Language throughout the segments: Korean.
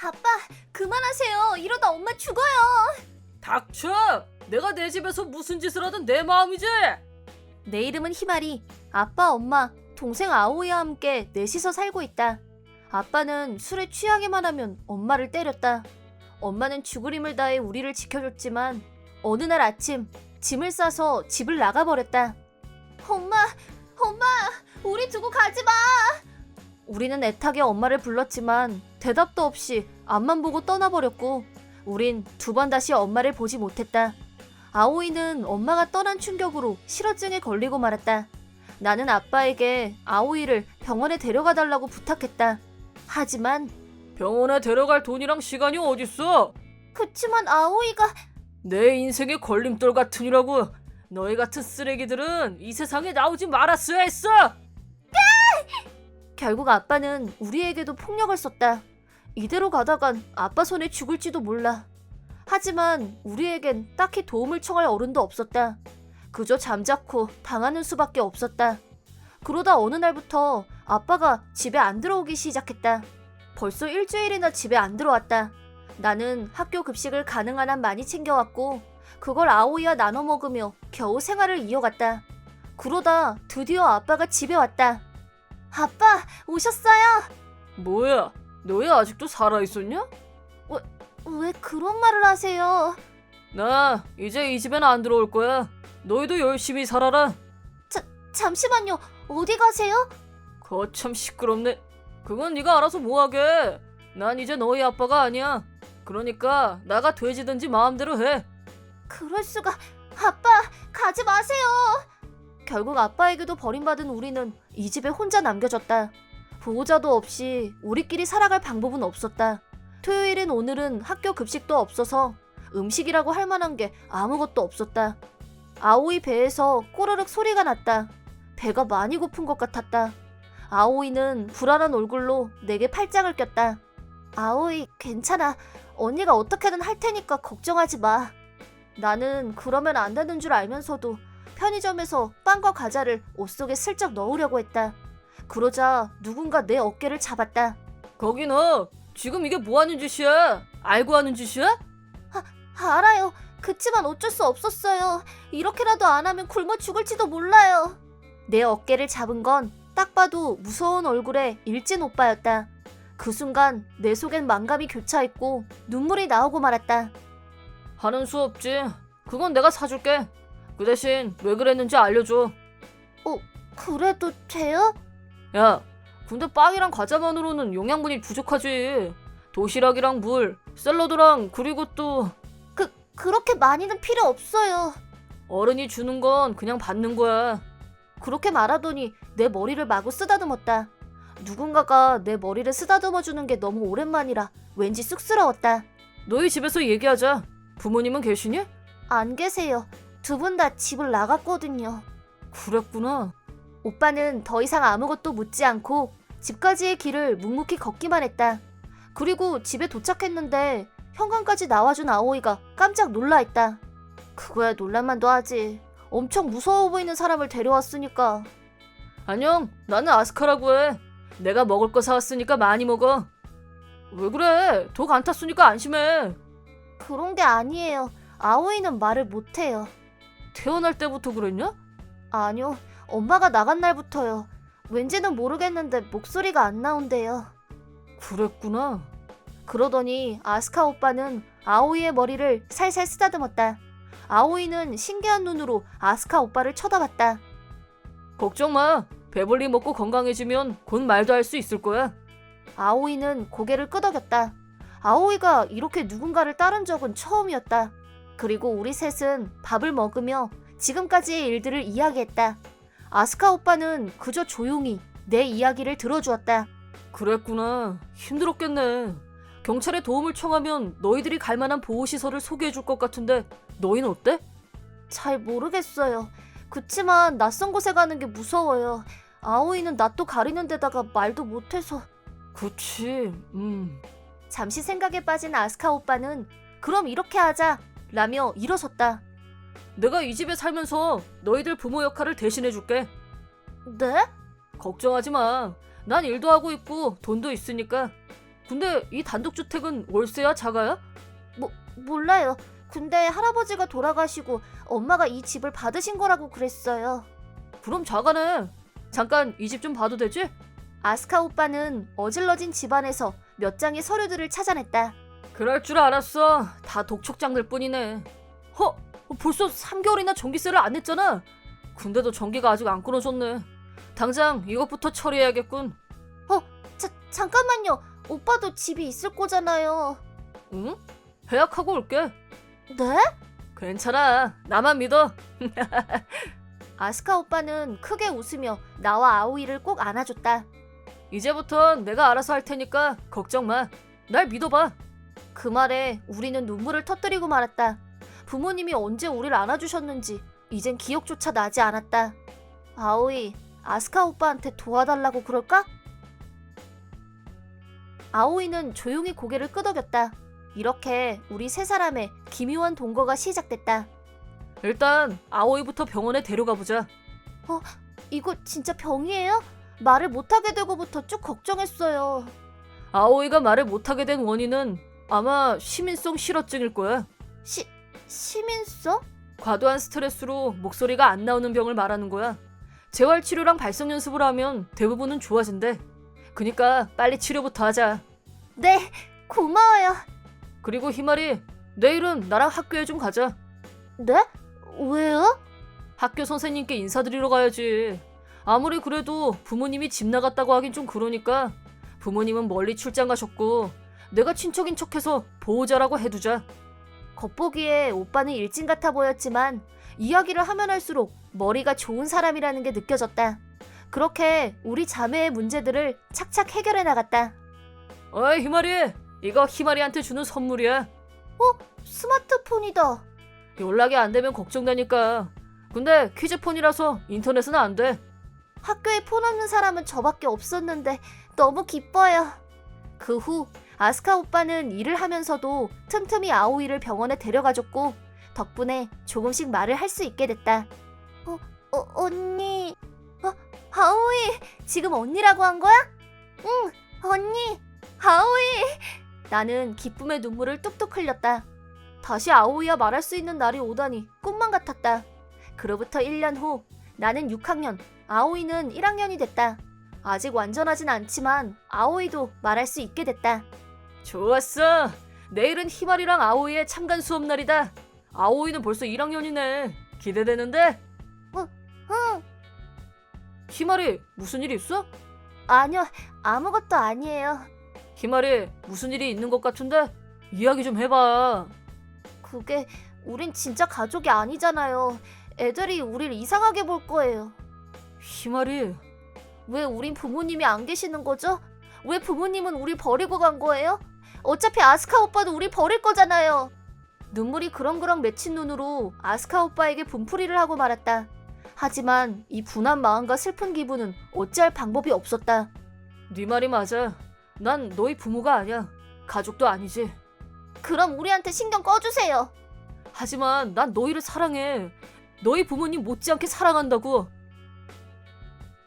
아빠, 그만하세요. 이러다 엄마 죽어요. 닥쳐! 내가 내 집에서 무슨 짓을 하든 내 마음이지? 내 이름은 희마리. 아빠, 엄마, 동생 아오이와 함께 넷이서 살고 있다. 아빠는 술에 취하기만 하면 엄마를 때렸다. 엄마는 죽을 힘을 다해 우리를 지켜줬지만 어느 날 아침 짐을 싸서 집을 나가버렸다. 엄마, 우리 두고 가지 마. 우리는 애타게 엄마를 불렀지만 대답도 없이 앞만 보고 떠나버렸고 우린 두 번 다시 엄마를 보지 못했다. 아오이는 엄마가 떠난 충격으로 실어증에 걸리고 말았다. 나는 아빠에게 아오이를 병원에 데려가 달라고 부탁했다. 하지만 병원에 데려갈 돈이랑 시간이 어딨어? 그치만 아오이가 내 인생의 걸림돌 같으니라고. 너희 같은 쓰레기들은 이 세상에 나오지 말았어야 했어! 결국 아빠는 우리에게도 폭력을 썼다. 이대로 가다간 아빠 손에 죽을지도 몰라. 하지만 우리에겐 딱히 도움을 청할 어른도 없었다. 그저 잠자코 당하는 수밖에 없었다. 그러다 어느 날부터 아빠가 집에 안 들어오기 시작했다. 벌써 일주일이나 집에 안 들어왔다. 나는 학교 급식을 가능한 한 많이 챙겨왔고 그걸 아오이와 나눠 먹으며 겨우 생활을 이어갔다. 그러다 드디어 아빠가 집에 왔다. 아빠, 오셨어요? 뭐야? 너희 아직도 살아있었냐? 왜 그런 말을 하세요? 나 이제 이 집엔 안 들어올 거야. 너희도 열심히 살아라. 잠시만요. 어디 가세요? 거참 시끄럽네. 그건 네가 알아서 뭐하게. 난 이제 너희 아빠가 아니야. 그러니까 나가 돼지든지 마음대로 해. 그럴 수가. 아빠, 가지 마세요. 결국 아빠에게도 버림받은 우리는 이 집에 혼자 남겨졌다. 보호자도 없이 우리끼리 살아갈 방법은 없었다. 토요일인 오늘은 학교 급식도 없어서 음식이라고 할 만한 게 아무것도 없었다. 아오이 배에서 꼬르륵 소리가 났다. 배가 많이 고픈 것 같았다. 아오이는 불안한 얼굴로 내게 팔짱을 꼈다. 아오이, 괜찮아. 언니가 어떻게든 할 테니까 걱정하지 마. 나는 그러면 안 되는 줄 알면서도 편의점에서 빵과 과자를 옷 속에 슬쩍 넣으려고 했다. 그러자 누군가 내 어깨를 잡았다. 거기 너 지금 이게 뭐 하는 짓이야? 알고 하는 짓이야? 알아요. 그치만 어쩔 수 없었어요. 이렇게라도 안 하면 굶어 죽을지도 몰라요. 내 어깨를 잡은 건 딱 봐도 무서운 얼굴의 일진 오빠였다. 그 순간 내 속엔 만감이 교차했고 눈물이 나오고 말았다. 하는 수 없지. 그건 내가 사줄게. 그 대신 왜 그랬는지 알려줘. 그래도 돼요? 야, 근데 빵이랑 과자만으로는 영양분이 부족하지. 도시락이랑 물, 샐러드랑 그리고 또 그렇게 많이는 필요 없어요. 어른이 주는 건 그냥 받는 거야. 그렇게 말하더니 내 머리를 마구 쓰다듬었다. 누군가가 내 머리를 쓰다듬어 주는 게 너무 오랜만이라 왠지 쑥스러웠다. 너희 집에서 얘기하자. 부모님은 계시니? 안 계세요. 두 분 다 집을 나갔거든요. 그랬구나. 오빠는 더 이상 아무것도 묻지 않고 집까지의 길을 묵묵히 걷기만 했다. 그리고 집에 도착했는데 현관까지 나와준 아오이가 깜짝 놀라했다. 그거야 놀랄만도 하지. 엄청 무서워 보이는 사람을 데려왔으니까. 안녕, 나는 아스카라고 해. 내가 먹을 거 사왔으니까 많이 먹어. 왜 그래? 독 안 탔으니까 안심해. 그런 게 아니에요. 아오이는 말을 못해요. 태어날 때부터 그랬냐? 아니요. 엄마가 나간 날부터요. 왠지는 모르겠는데 목소리가 안 나온대요. 그랬구나. 그러더니 아스카 오빠는 아오이의 머리를 살살 쓰다듬었다. 아오이는 신기한 눈으로 아스카 오빠를 쳐다봤다. 걱정 마. 배불리 먹고 건강해지면 곧 말도 할 수 있을 거야. 아오이는 고개를 끄덕였다. 아오이가 이렇게 누군가를 따른 적은 처음이었다. 그리고 우리 셋은 밥을 먹으며 지금까지의 일들을 이야기했다. 아스카 오빠는 그저 조용히 내 이야기를 들어주었다. 그랬구나. 힘들었겠네. 경찰에 도움을 청하면 너희들이 갈 만한 보호시설을 소개해줄 것 같은데 너희는 어때? 잘 모르겠어요. 그치만 낯선 곳에 가는 게 무서워요. 아오이는 낯도 가리는 데다가 말도 못해서. 그치. 잠시 생각에 빠진 아스카 오빠는 그럼 이렇게 하자 라며 일어섰다. 내가 이 집에 살면서 너희들 부모 역할을 대신해줄게. 네? 걱정하지 마. 난 일도 하고 있고 돈도 있으니까. 근데 이 단독주택은 월세야 자가야? 몰라요. 근데 할아버지가 돌아가시고 엄마가 이 집을 받으신 거라고 그랬어요. 그럼 자가네. 잠깐 이 집 좀 봐도 되지? 아스카 오빠는 어질러진 집안에서 몇 장의 서류들을 찾아냈다. 그럴 줄 알았어. 다 독촉장들 뿐이네. 벌써 3개월이나 전기세를 안 냈잖아. 근데도 전기가 아직 안 끊어졌네. 당장 이것부터 처리해야겠군. 잠깐만요. 오빠도 집이 있을 거잖아요. 응? 예약하고 올게. 네? 괜찮아. 나만 믿어. 아스카 오빠는 크게 웃으며 나와 아오이를 꼭 안아줬다. 이제부턴 내가 알아서 할 테니까 걱정 마. 날 믿어봐. 그 말에 우리는 눈물을 터뜨리고 말았다. 부모님이 언제 우리를 안아주셨는지 이젠 기억조차 나지 않았다. 아오이, 아스카 오빠한테 도와달라고 그럴까? 아오이는 조용히 고개를 끄덕였다. 이렇게 우리 세 사람의 기묘한 동거가 시작됐다. 일단 아오이부터 병원에 데려가 보자. 이거 진짜 병이에요? 말을 못하게 되고부터 쭉 걱정했어요. 아오이가 말을 못하게 된 원인은 아마 시민성 실어증일 거야. 시민성? 과도한 스트레스로 목소리가 안 나오는 병을 말하는 거야. 재활치료랑 발성 연습을 하면 대부분은 좋아진대. 그니까 빨리 치료부터 하자. 네, 고마워요. 그리고 희마리, 내일은 나랑 학교에 좀 가자. 네? 왜요? 학교 선생님께 인사드리러 가야지. 아무리 그래도 부모님이 집 나갔다고 하긴 좀 그러니까 부모님은 멀리 출장 가셨고 내가 친척인 척해서 보호자라고 해두자. 겉보기에 오빠는 일진 같아 보였지만 이야기를 하면 할수록 머리가 좋은 사람이라는 게 느껴졌다. 그렇게 우리 자매의 문제들을 착착 해결해 나갔다. 어이 희마리, 이거 희마리한테 주는 선물이야. 스마트폰이다. 연락이 안 되면 걱정되니까. 근데 퀴즈폰이라서 인터넷은 안 돼. 학교에 폰 없는 사람은 저밖에 없었는데 너무 기뻐요. 그 후 아스카 오빠는 일을 하면서도 틈틈이 아오이를 병원에 데려가줬고 덕분에 조금씩 말을 할 수 있게 됐다. 언니. 아오이, 지금 언니라고 한 거야? 응, 언니. 아오이. 나는 기쁨의 눈물을 뚝뚝 흘렸다. 다시 아오이와 말할 수 있는 날이 오다니 꿈만 같았다. 그로부터 1년 후 나는 6학년, 아오이는 1학년이 됐다. 아직 완전하진 않지만 아오이도 말할 수 있게 됐다. 좋았어. 내일은 희마리랑 아오이의 참관 수업 날이다. 아오이는 벌써 1학년이네. 기대되는데? 응. 희마리, 무슨 일 있어? 아니요, 아무것도 아니에요. 희마리, 무슨 일이 있는 것 같은데? 이야기 좀 해봐. 그게 우린 진짜 가족이 아니잖아요. 애들이 우릴 이상하게 볼 거예요. 희마리, 왜 우린 부모님이 안 계시는 거죠? 왜 부모님은 우리 버리고 간 거예요? 어차피 아스카 오빠도 우리 버릴 거잖아요. 눈물이 그렁그렁 맺힌 눈으로 아스카 오빠에게 분풀이를 하고 말았다. 하지만 이 분한 마음과 슬픈 기분은 어찌할 방법이 없었다. 네 말이 맞아. 난 너희 부모가 아니야. 가족도 아니지. 그럼 우리한테 신경 꺼주세요. 하지만 난 너희를 사랑해. 너희 부모님 못지않게 사랑한다고.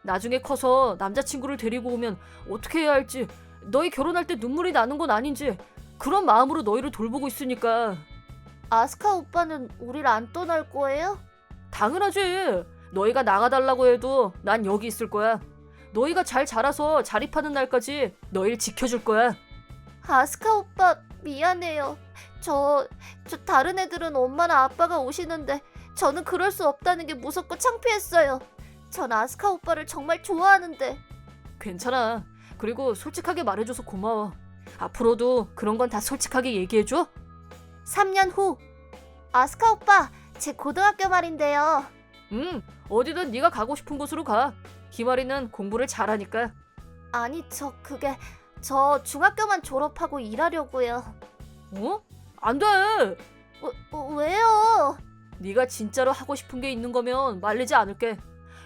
나중에 커서 남자친구를 데리고 오면 어떻게 해야 할지, 너희 결혼할 때 눈물이 나는 건 아닌지 그런 마음으로 너희를 돌보고 있으니까. 아스카 오빠는 우리를 안 떠날 거예요? 당연하지. 너희가 나가달라고 해도 난 여기 있을 거야. 너희가 잘 자라서 자립하는 날까지 너희를 지켜줄 거야. 아스카 오빠 미안해요. 저 다른 애들은 엄마나 아빠가 오시는데 저는 그럴 수 없다는 게 무섭고 창피했어요. 전 아스카 오빠를 정말 좋아하는데. 괜찮아. 그리고 솔직하게 말해줘서 고마워. 앞으로도 그런 건 다 솔직하게 얘기해줘. 3년 후. 아스카 오빠, 제 고등학교 말인데요. 어디든 네가 가고 싶은 곳으로 가. 희마리는 공부를 잘하니까. 아니, 저 중학교만 졸업하고 일하려고요. 어? 안 돼. 왜요? 네가 진짜로 하고 싶은 게 있는 거면 말리지 않을게.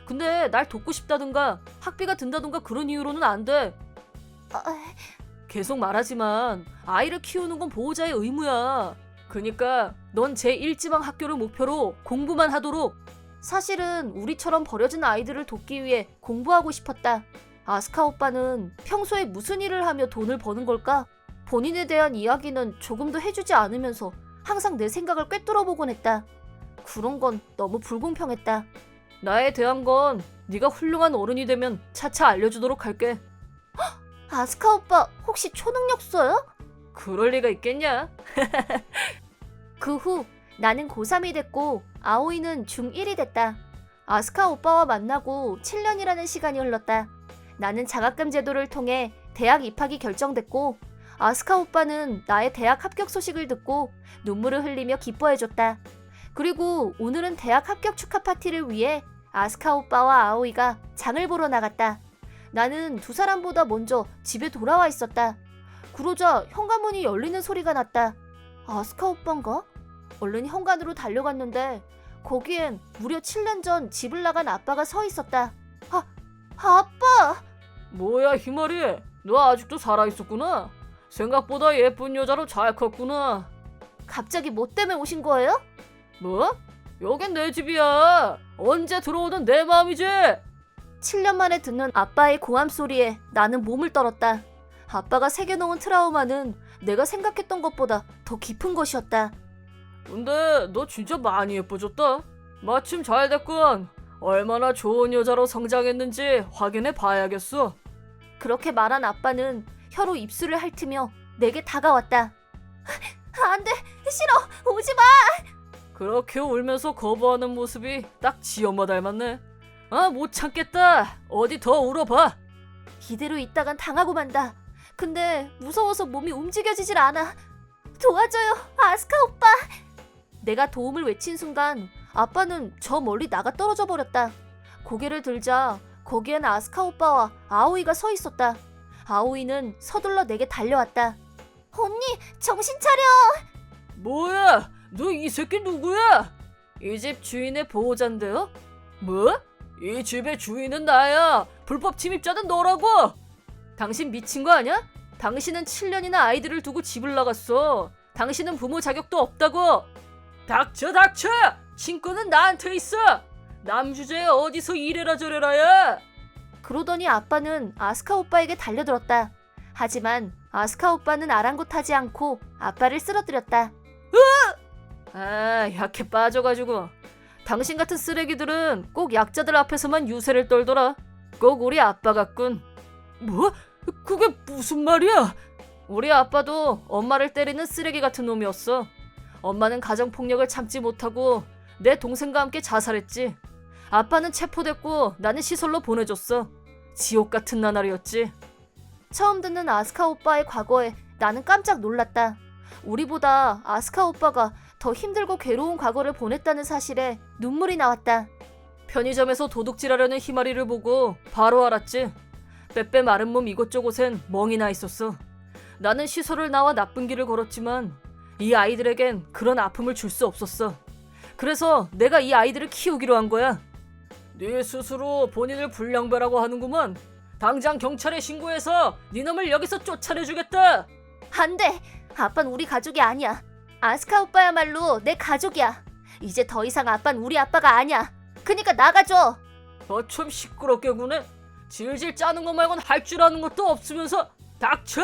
근데 날 돕고 싶다든가 학비가 든다든가 그런 이유로는 안 돼. 계속 말하지만 아이를 키우는 건 보호자의 의무야. 그니까 넌 제1지방 학교를 목표로 공부만 하도록. 사실은 우리처럼 버려진 아이들을 돕기 위해 공부하고 싶었다. 아스카 오빠는 평소에 무슨 일을 하며 돈을 버는 걸까? 본인에 대한 이야기는 조금도 해주지 않으면서 항상 내 생각을 꿰뚫어보곤 했다. 그런 건 너무 불공평했다. 나에 대한 건 네가 훌륭한 어른이 되면 차차 알려주도록 할게. 아스카 오빠 혹시 초능력자요? 그럴 리가 있겠냐? 그 후 나는 고3이 됐고 아오이는 중1이 됐다. 아스카 오빠와 만나고 7년이라는 시간이 흘렀다. 나는 장학금 제도를 통해 대학 입학이 결정됐고 아스카 오빠는 나의 대학 합격 소식을 듣고 눈물을 흘리며 기뻐해줬다. 그리고 오늘은 대학 합격 축하 파티를 위해 아스카 오빠와 아오이가 장을 보러 나갔다. 나는 두 사람보다 먼저 집에 돌아와 있었다. 그러자 현관문이 열리는 소리가 났다. 아스카 오빠인가? 얼른 현관으로 달려갔는데 거기엔 무려 7년 전 집을 나간 아빠가 서 있었다. 아빠! 뭐야 희마리, 너 아직도 살아있었구나. 생각보다 예쁜 여자로 잘 컸구나. 갑자기 뭐 때문에 오신 거예요? 뭐? 여긴 내 집이야. 언제 들어오든 내 마음이지. 7년 만에 듣는 아빠의 고함 소리에 나는 몸을 떨었다. 아빠가 새겨놓은 트라우마는 내가 생각했던 것보다 더 깊은 것이었다. 근데 너 진짜 많이 예뻐졌다. 마침 잘 됐군. 얼마나 좋은 여자로 성장했는지 확인해 봐야겠어. 그렇게 말한 아빠는 혀로 입술을 핥으며 내게 다가왔다. 안 돼! 싫어! 오지 마! 그렇게 울면서 거부하는 모습이 딱 지 엄마 닮았네. 아, 못 참겠다. 어디 더 울어봐. 이대로 있다간 당하고 만다. 근데 무서워서 몸이 움직여지질 않아. 도와줘요, 아스카 오빠! 내가 도움을 외친 순간 아빠는 저 멀리 나가 떨어져 버렸다. 고개를 들자 거기엔 아스카 오빠와 아오이가 서 있었다. 아오이는 서둘러 내게 달려왔다. 언니, 정신 차려! 뭐야? 너 이 새끼 누구야? 이 집 주인의 보호자인데요? 뭐? 이 집의 주인은 나야. 불법 침입자는 너라고. 당신 미친 거 아니야? 당신은 7년이나 아이들을 두고 집을 나갔어. 당신은 부모 자격도 없다고. 닥쳐 닥쳐! 친구는 나한테 있어. 남 주제에 어디서 이래라 저래라야. 그러더니 아빠는 아스카 오빠에게 달려들었다. 하지만 아스카 오빠는 아랑곳하지 않고 아빠를 쓰러뜨렸다. 아, 약해 빠져가지고. 당신 같은 쓰레기들은 꼭 약자들 앞에서만 유세를 떨더라. 꼭 우리 아빠 같군. 뭐? 그게 무슨 말이야? 우리 아빠도 엄마를 때리는 쓰레기 같은 놈이었어. 엄마는 가정폭력을 참지 못하고 내 동생과 함께 자살했지. 아빠는 체포됐고 나는 시설로 보내줬어. 지옥 같은 나날이었지. 처음 듣는 아스카 오빠의 과거에 나는 깜짝 놀랐다. 우리보다 아스카 오빠가 더 힘들고 괴로운 과거를 보냈다는 사실에 눈물이 나왔다. 편의점에서 도둑질하려는 희마리를 보고 바로 알았지. 빼빼 마른 몸 이곳저곳엔 멍이 나 있었어. 나는 시설을 나와 나쁜 길을 걸었지만 이 아이들에겐 그런 아픔을 줄 수 없었어. 그래서 내가 이 아이들을 키우기로 한 거야. 네 스스로 본인을 불량배라고 하는구만. 당장 경찰에 신고해서 네 놈을 여기서 쫓아내주겠다. 안 돼! 아빠는 우리 가족이 아니야. 아스카 오빠야말로 내 가족이야. 이제 더 이상 아빠는 우리 아빠가 아니야. 그니까 나가줘! 너 좀 시끄럽게 구네. 질질 짜는 거 말곤 할 줄 아는 것도 없으면서 닥쳐!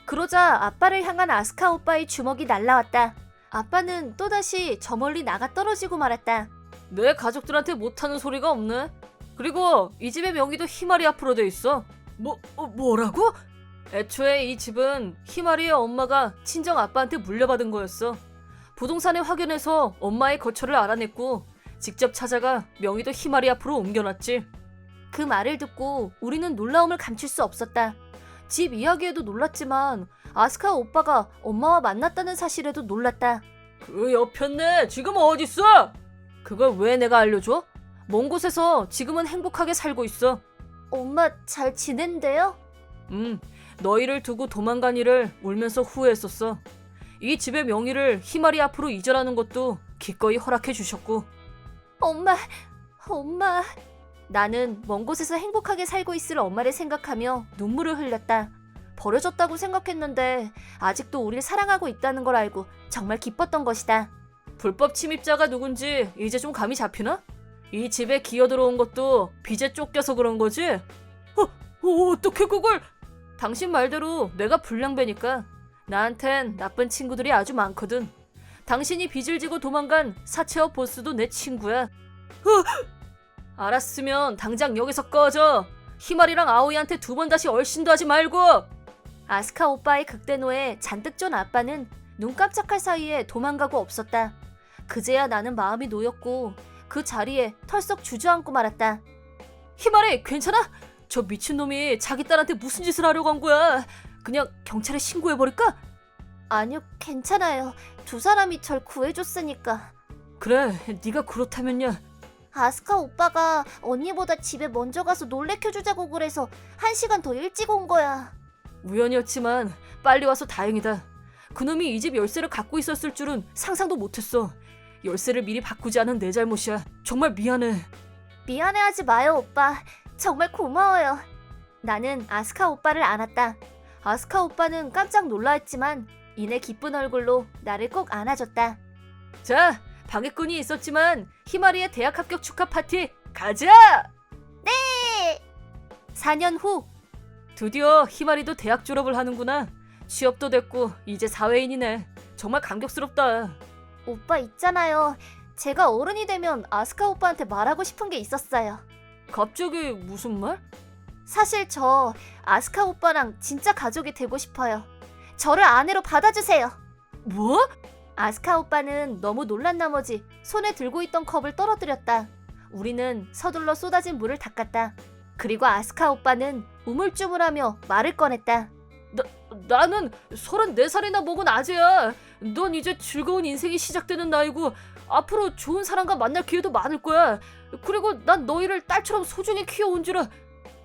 그러자 아빠를 향한 아스카 오빠의 주먹이 날라왔다. 아빠는 또다시 저 멀리 나가 떨어지고 말았다. 내 가족들한테 못하는 소리가 없네. 그리고 이 집의 명의도 희마리 앞으로 돼 있어. 뭐라고? 애초에 이 집은 희마리의 엄마가 친정 아빠한테 물려받은 거였어. 부동산에 확인해서 엄마의 거처를 알아냈고 직접 찾아가 명의도 희마리 앞으로 옮겨놨지. 그 말을 듣고 우리는 놀라움을 감출 수 없었다. 집 이야기에도 놀랐지만 아스카 오빠가 엄마와 만났다는 사실에도 놀랐다. 그 여편네 지금 어딨어? 그걸 왜 내가 알려줘? 먼 곳에서 지금은 행복하게 살고 있어. 엄마 잘 지낸대요? 너희를 두고 도망간 일을 울면서 후회했었어. 이 집의 명의를 희마리 앞으로 이전하는 것도 기꺼이 허락해 주셨고. 엄마. 나는 먼 곳에서 행복하게 살고 있을 엄마를 생각하며 눈물을 흘렸다. 버려졌다고 생각했는데 아직도 우릴 사랑하고 있다는 걸 알고 정말 기뻤던 것이다. 불법 침입자가 누군지 이제 좀 감이 잡히나? 이 집에 기어들어온 것도 빚에 쫓겨서 그런 거지? 어떻게 그걸... 당신 말대로 내가 불량배니까 나한텐 나쁜 친구들이 아주 많거든. 당신이 빚을 지고 도망간 사채업 보스도 내 친구야. 알았으면 당장 여기서 꺼져. 희말이랑 아오이한테 두 번 다시 얼씬도 하지 말고. 아스카 오빠의 극대노에 잔뜩 쫀 아빠는 눈 깜짝할 사이에 도망가고 없었다. 그제야 나는 마음이 놓였고 그 자리에 털썩 주저앉고 말았다. 희말이 괜찮아? 저 미친놈이 자기 딸한테 무슨 짓을 하려고 한 거야? 그냥 경찰에 신고해버릴까? 아니요, 괜찮아요. 두 사람이 절 구해줬으니까. 그래, 네가 그렇다면야. 아스카 오빠가 언니보다 집에 먼저 가서 놀래켜주자고 그래서 1시간 더 일찍 온 거야. 우연이었지만 빨리 와서 다행이다. 그놈이 이 집 열쇠를 갖고 있었을 줄은 상상도 못했어. 열쇠를 미리 바꾸지 않은 내 잘못이야. 정말 미안해. 미안해하지 마요, 오빠. 정말 고마워요. 나는 아스카 오빠를 안았다. 아스카 오빠는 깜짝 놀라했지만 이내 기쁜 얼굴로 나를 꼭 안아줬다. 자, 방해꾼이 있었지만 희마리의 대학 합격 축하 파티 가자! 네! 4년 후 드디어 희마리도 대학 졸업을 하는구나. 취업도 됐고 이제 사회인이네. 정말 감격스럽다. 오빠 있잖아요. 제가 어른이 되면 아스카 오빠한테 말하고 싶은 게 있었어요. 갑자기 무슨 말? 사실 저 아스카 오빠랑 진짜 가족이 되고 싶어요. 저를 아내로 받아주세요. 뭐? 아스카 오빠는 너무 놀란 나머지 손에 들고 있던 컵을 떨어뜨렸다. 우리는 서둘러 쏟아진 물을 닦았다. 그리고 아스카 오빠는 우물쭈물하며 말을 꺼냈다. 나는 34살이나 먹은 아재야. 넌 이제 즐거운 인생이 시작되는 나이고 앞으로 좋은 사람과 만날 기회도 많을 거야. 그리고 난 너희를 딸처럼 소중히 키워온 줄아.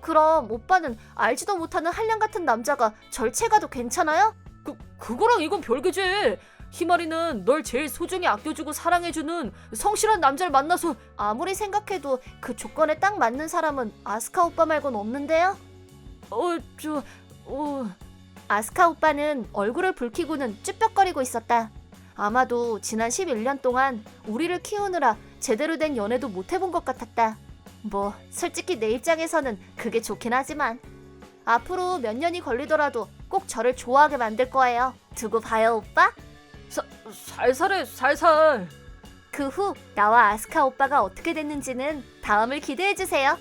그럼 오빠는 알지도 못하는 한량 같은 남자가 절체가도 괜찮아요? 그거랑 이건 별개지. 희마리는 널 제일 소중히 아껴주고 사랑해주는 성실한 남자를 만나서. 아무리 생각해도 그 조건에 딱 맞는 사람은 아스카 오빠 말곤 없는데요? 아스카 오빠는 얼굴을 붉히고는 쭈뼛거리고 있었다. 아마도 지난 11년 동안 우리를 키우느라 제대로 된 연애도 못 해본 것 같았다. 뭐 솔직히 내 입장에서는 그게 좋긴 하지만 앞으로 몇 년이 걸리더라도 꼭 저를 좋아하게 만들 거예요. 두고 봐요, 오빠. 살살해, 살살. 그 후 나와 아스카 오빠가 어떻게 됐는지는 다음을 기대해주세요.